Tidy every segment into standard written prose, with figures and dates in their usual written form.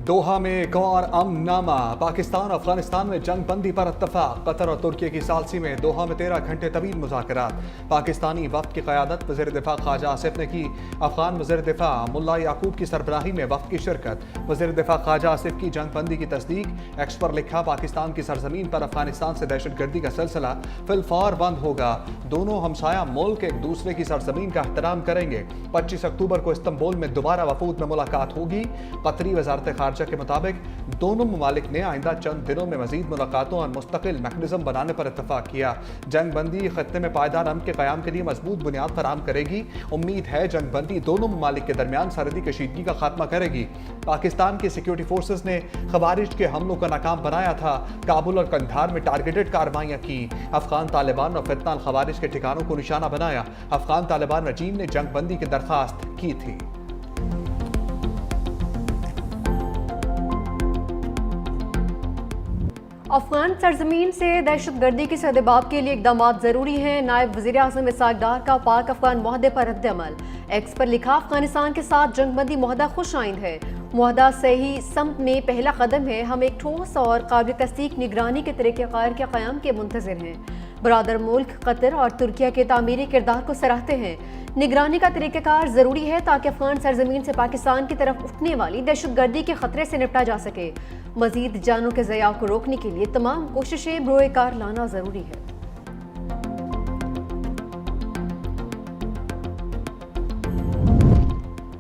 दोहा में एक और अमनामा। पाकिस्तान अफगानिस्तान में जंग बंदी पर इत्तफाक। कतर और तुर्की की सालसी में दोहा में 13 घंटे तवील मुज़ाकरात। पाकिस्तानी वफ्द की क़यादत वज़ीर दिफ़ा ख्वाजा आसिफ ने की। अफगान वज़ीर दिफ़ा मुल्ला याकूब की सरबराही में वफ्द की शिरकत। वज़ीर दिफ़ा ख्वाजा आसिफ की जंग बंदी की तस्दीक। एक्स पर लिखा, पाकिस्तान की सरजमीन पर अफगानिस्तान से दहशतगर्दी का सिलसिला फिलफौर बंद होगा। दोनों हमसाया मुल्क एक दूसरे की सरजमीन का एहतराम करेंगे। 25 अक्टूबर को इस्तांबुल में दोबारा वफूद में मुलाकात होगी। कतरी वज़ारत खारजा के मुताबिक दोनों ममालिक ने आइंदा चंद दिनों में मजीद मुलाकातों और मुस्तकिल मैकेनिज्म बनाने पर इत्तफाक किया। जंग बंदी खत्ते में पायदार अमन के क़याम के लिए मजबूत बुनियाद फराहम करेगी। उम्मीद है जंग बंदी दोनों ममालिक के दरमियान सरहदी कशीदगी का खात्मा करेगी। पाकिस्तान की सिक्योरिटी फोर्सेस ने खवारिज के हमलों का नाकाम बनाया था। काबुल और कंधार में टारगेटेड कार्रवाइयां की। अफगान तालिबान और फितना खवारिज के ठिकानों को निशाना बनाया। अफगान तालिबान रजीम ने जंग बंदी की दरख्वास्त की थी। अफगान सरजमीन से दहशतगर्दी की सदेबाब के लिए इकदाम ज़रूरी हैं। नायब वज़ीर आज़म इसहाक डार का पाक अफगान मुआहदे पर रद्द-ए-अमल। एक्स पर लिखा, अफगानिस्तान के साथ जंगबंदी मुआहदा खुश आइंद है। मुआहदा सही समत में पहला कदम है। हम एक ठोस और काबिल तस्दीक निगरानी के तरीक़ेकार के क़याम के मुंतज़िर हैं। बरादर मुल्क कतर और तुर्किया के तामीरी किरदार को सराहते हैं। निगरानी का तरीक़ेकार ज़रूरी है ताकि अफगान सरजमीन से पाकिस्तान की तरफ उठने वाली दहशतगर्दी के ख़तरे से निपटा जा सके। मज़ीद जानों के ज़याओं को रोकने के लिए तमाम कोशिशें बरोएकार लाना ज़रूरी है।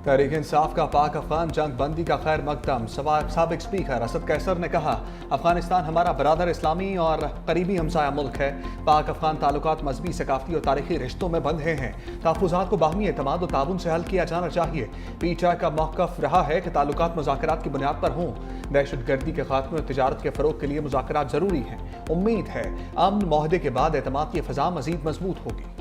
तहरीक इंसाफ का पाक अफगान जंग बंदी का खैर मकदम। साबिक स्पीकर असद कैसर ने कहा, अफगानिस्तान हमारा बरादर इस्लामी और करीबी हमसाया मुल्क है। पाक अफगान ताल्लुकात मजहबी, सकाफती और तारीखी रिश्तों में बंधे हैं। तहफ़्फ़ुज़ात को बाहमी एतमाद और ताउन से हल किया जाना चाहिए। पीटीआई का मौक़िफ़ रहा है कि ताल्लुकात मुज़ाकरात की बुनियाद पर हों। दहशतगर्दी के खात्मे और तिजारत के फ़रोग़ के लिए मुज़ाकरात ज़रूरी हैं। उम्मीद है अमन मुआहदे के बाद एतमाद की फ़ज़ा मज़ीद मजबूत होगी।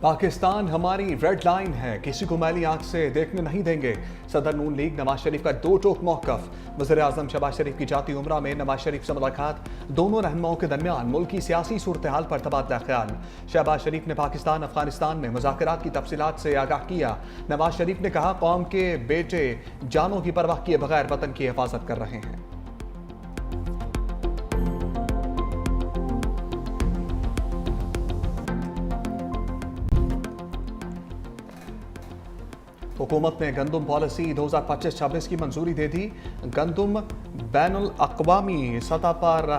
पाकिस्तान हमारी रेड लाइन है, किसी को मैली आंख से देखने नहीं देंगे। सदर नून लीग नवाज शरीफ का दो टोक मौक़िफ़। वज़ीर आज़म शहबाज शरीफ की जाती उम्रा में नवाज शरीफ से मुलाकात। दोनों रहनुमाओं के दरमियान मुल्की सियासी सूरत हाल पर तबादला ख्याल। शहबाज शरीफ ने पाकिस्तान अफगानिस्तान में मुज़ाकरात की तफसीलात से आगाह किया। नवाज शरीफ ने कहा, कौम के बेटे जानों की परवाह किए बगैर वतन की हिफाजत कर रहे हैं। हुकूमत ने गंदम पॉलिसी 2025-26 की मंजूरी दे दी। गंदम बैनुल अक़वामी सतह पर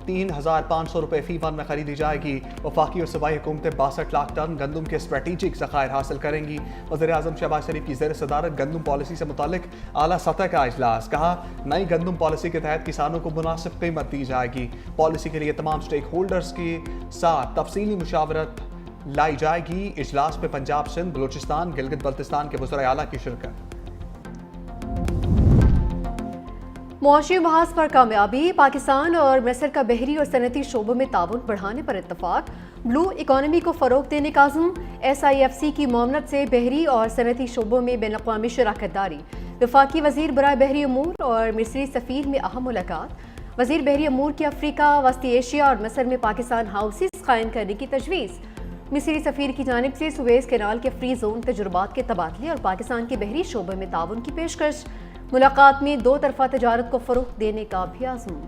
3,500 रुपये फी वन में खरीदी जाएगी। वफाकी और सूबाई हुकूमतें 62 लाख टन गंदम के स्ट्रेटेजिक ज़खायर हासिल करेंगी। वज़ीर आज़म शहबाज शरीफ की ज़ेर सदारत गंदम पॉलिसी से मुतालिक आला सतह का इजलास। कहा, नई गंदम पॉलिसी के तहत किसानों को मुनासिब कीमत दी जाएगी। पॉलिसी के लिए तमाम स्टेक होल्डर्स के साथ तफसीली मुशावरत लाई जाएगी। इजलास में पंजाब, सिंध, बलूचिस्तान, गिलगित बल्तिस्तान के वज़ीर आला की शिरकत। मुआशी बहास पर कामयाबी। पाकिस्तान और मिस्र का बहरी और सनती शोबों में ताउन बढ़ाने पर इत्तफाक। ब्लू इकॉनमी को फ़रोग़ देने का अज़्म। SIFC की मामनत से बहरी और सनती शोबों में बैनुल-अक़वामी शराकत दारी। वफाकी वज़ीर बराए बहरी अमूर और मिस्री सफ़ीर में अहम मुलाकात। वज़ीर बहरी अमूर की अफ्रीका, वस्ती एशिया और मिस्र में पाकिस्तान हाउसेस कायम करने की तजवीज़। मिस्री सफ़ीर की जानिब से सुएज़ कैनाल के फ्री जोन तजुर्बात के तबादले और पाकिस्तान के बहरी शोबे में ताउन की पेशकश। मुलाकात में दो तरफ़ा तजारत को फ़रोग़ देने का भी आज़म।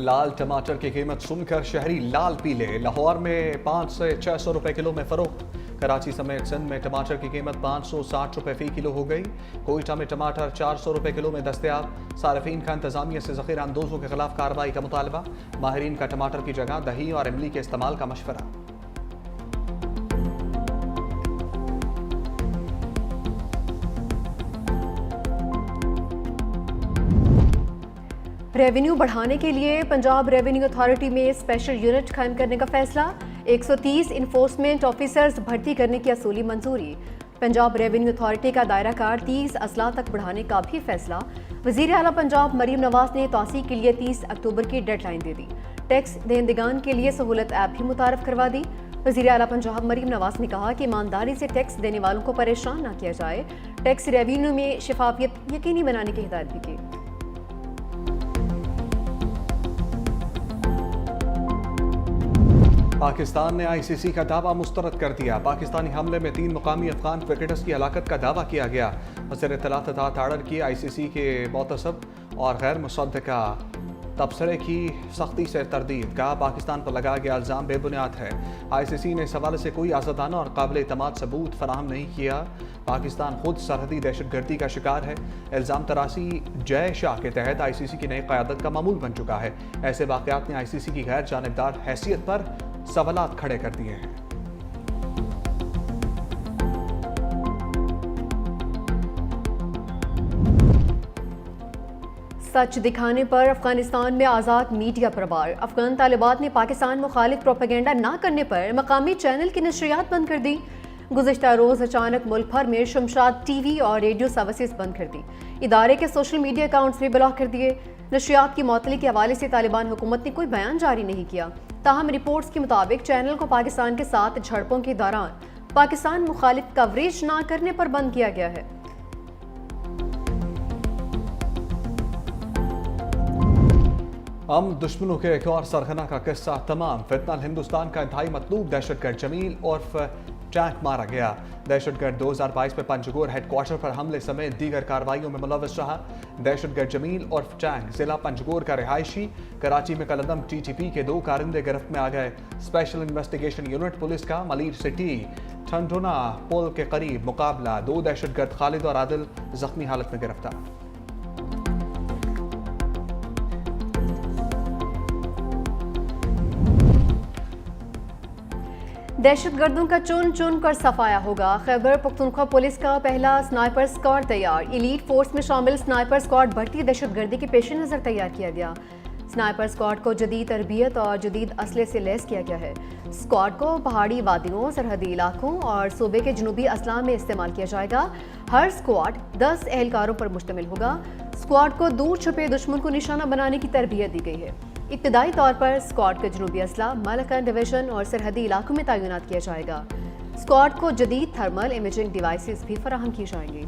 लाल टमाटर की कीमत सुनकर शहरी लाल पीले। लाहौर में 500 से 600 रुपये किलो में फ़रोख्त। कराची समेत सिंध में टमाटर की कीमत 560 रुपये फ़ी किलो हो गई। कोयटा में टमाटर 400 रुपये किलो में दस्तयाब। सार्फिन का इंतज़ामिया से ज़ख़ीरा अंदोज़ों के खिलाफ कार्रवाई का मुतालबा। माहिरीन का टमाटर की जगह दही और इमली के इस्तेमाल का मशवरा। रेवेन्यू बढ़ाने के लिए पंजाब रेवेन्यू अथॉरिटी में स्पेशल यूनिट कायम करने का फैसला। 130 इन्फोर्समेंट ऑफिसर्स भर्ती करने की असूली मंजूरी। पंजाब रेवेन्यू अथॉरिटी का दायरा कार 30 अजला तक बढ़ाने का भी फैसला। वज़ीर आला पंजाब मरीम नवाज ने तौसीक के लिए 30 अक्टूबर की डेडलाइन दे दी। टैक्स दहिंदगान के लिए सहूलत ऐप भी मुतारफ करवा दी। वज़ीर आला पंजाब मरीम नवाज ने कहा कि ईमानदारी से टैक्स देने वालों को परेशान न किया जाए। टैक्स रेवेन्यू में शफाफियत यकीनी बनाने की हिदायत भी की। پاکستان نے ICC کا دعویٰ مسترد کر دیا. پاکستانی حملے میں 3 مقامی افغان کرکٹرز کی ہلاکت کا دعویٰ کیا گیا. وزیر اطلاعات اطاعت آرڈر کی ICC کے معتصب اور غیر مصدقہ تبصرے کی سختی سے تردید. کہا پاکستان پر لگایا گیا الزام بے بنیاد ہے. ICC نے اس حوالے سے کوئی آزادانہ اور قابل اعتماد ثبوت فراہم نہیں کیا. پاکستان خود سرحدی دہشت گردی کا شکار ہے. الزام تراسی جے شاہ کے تحت ICC کی نئی قیادت کا معمول بن چکا ہے. ایسے واقعات نے ICC کی غیر جانبدار حیثیت پر سوالات کھڑے کر دیے ہیں. سچ دکھانے پر افغانستان میں آزاد میڈیا پر وار. افغان طالبات نے پاکستان مخالف پروپیگنڈا نہ کرنے پر مقامی چینل کی نشریات بند کر دی. گزشتہ روز اچانک ملک بھر میں شمشاد ٹی وی اور ریڈیو سروسز بند کر دی. ادارے کے سوشل میڈیا اکاؤنٹس بھی بلاک کر دیے. نشریات کی معطلی کے حوالے سے طالبان حکومت نے کوئی بیان جاری نہیں کیا. تاہم رپورٹس کے مطابق چینل کو پاکستان کے ساتھ جھڑپوں کے دوران پاکستان مخالف کوریج نہ کرنے پر بند کیا گیا ہے. ہم دشمنوں کے ایک اور سرغنہ کا قصہ تمام. فتنہ ہندوستان کا انتہائی مطلوب دہشت گرد جمیل عرف ٹینک مارا گیا. دہشت گرد 2022 میں پنجگور ہیڈ کوارٹر پر حملے سمیت دیگر کارروائیوں میں ملوث رہا. دہشت گرد جمیل عرف ٹینک ضلع پنجگور کا رہائشی. کراچی میں کلعدم TTP کے 2 کارندے گرفت میں آ گئے. اسپیشل انویسٹیگیشن یونٹ پولیس کا ملیر سٹی ٹھنڈونا پل کے قریب مقابلہ. 2 دہشت گرد خالد اور عادل زخمی حالت میں گرفتار. دہشت گردوں کا چن چن کر صفایا ہوگا. خیبر پختونخوا پولیس کا پہلا سنائپر اسکواڈ تیار. ایلیٹ فورس میں شامل سنائپر اسکواڈ بڑھتی دہشت گردی کے پیش نظر تیار کیا گیا. سنائپر اسکواڈ کو جدید تربیت اور جدید اسلحے سے لیس کیا گیا ہے. اسکواڈ کو پہاڑی وادیوں، سرحدی علاقوں اور صوبے کے جنوبی اضلاع میں استعمال کیا جائے گا. ہر اسکواڈ 10 اہلکاروں پر مشتمل ہوگا. اسکواڈ کو دور چھپے دشمن کو نشانہ بنانے کی تربیت دی گئی ہے. ابتدائی طور پر اسکواڈ کے جنوبی اضلاع، مالکان ڈویژن اور سرحدی علاقوں میں تعینات کیا جائے گا. اسکواڈ کو جدید تھرمل امیجنگ ڈیوائسز بھی فراہم کی جائیں گی.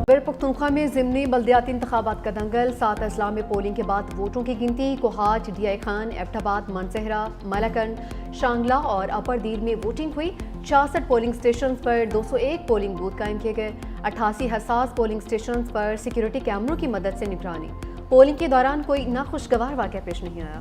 خیبر پختونخوا میں ضمنی بلدیاتی انتخابات کا دنگل. 7 اضلاع میں پولنگ کے بعد ووٹوں کی گنتی. Kohat, D I Khan, Abbottabad, Mansehra, Malakand, Shangla اور اپر دیر میں ووٹنگ ہوئی. 66 پولنگ سٹیشنز پر 201 پولنگ بوتھ قائم کیے گئے. 88 حساس پولنگ سٹیشنز پر سیکیورٹی کیمروں کی مدد سے نگرانی. پولنگ کے دوران کوئی ناخوشگوار واقعہ پیش نہیں آیا.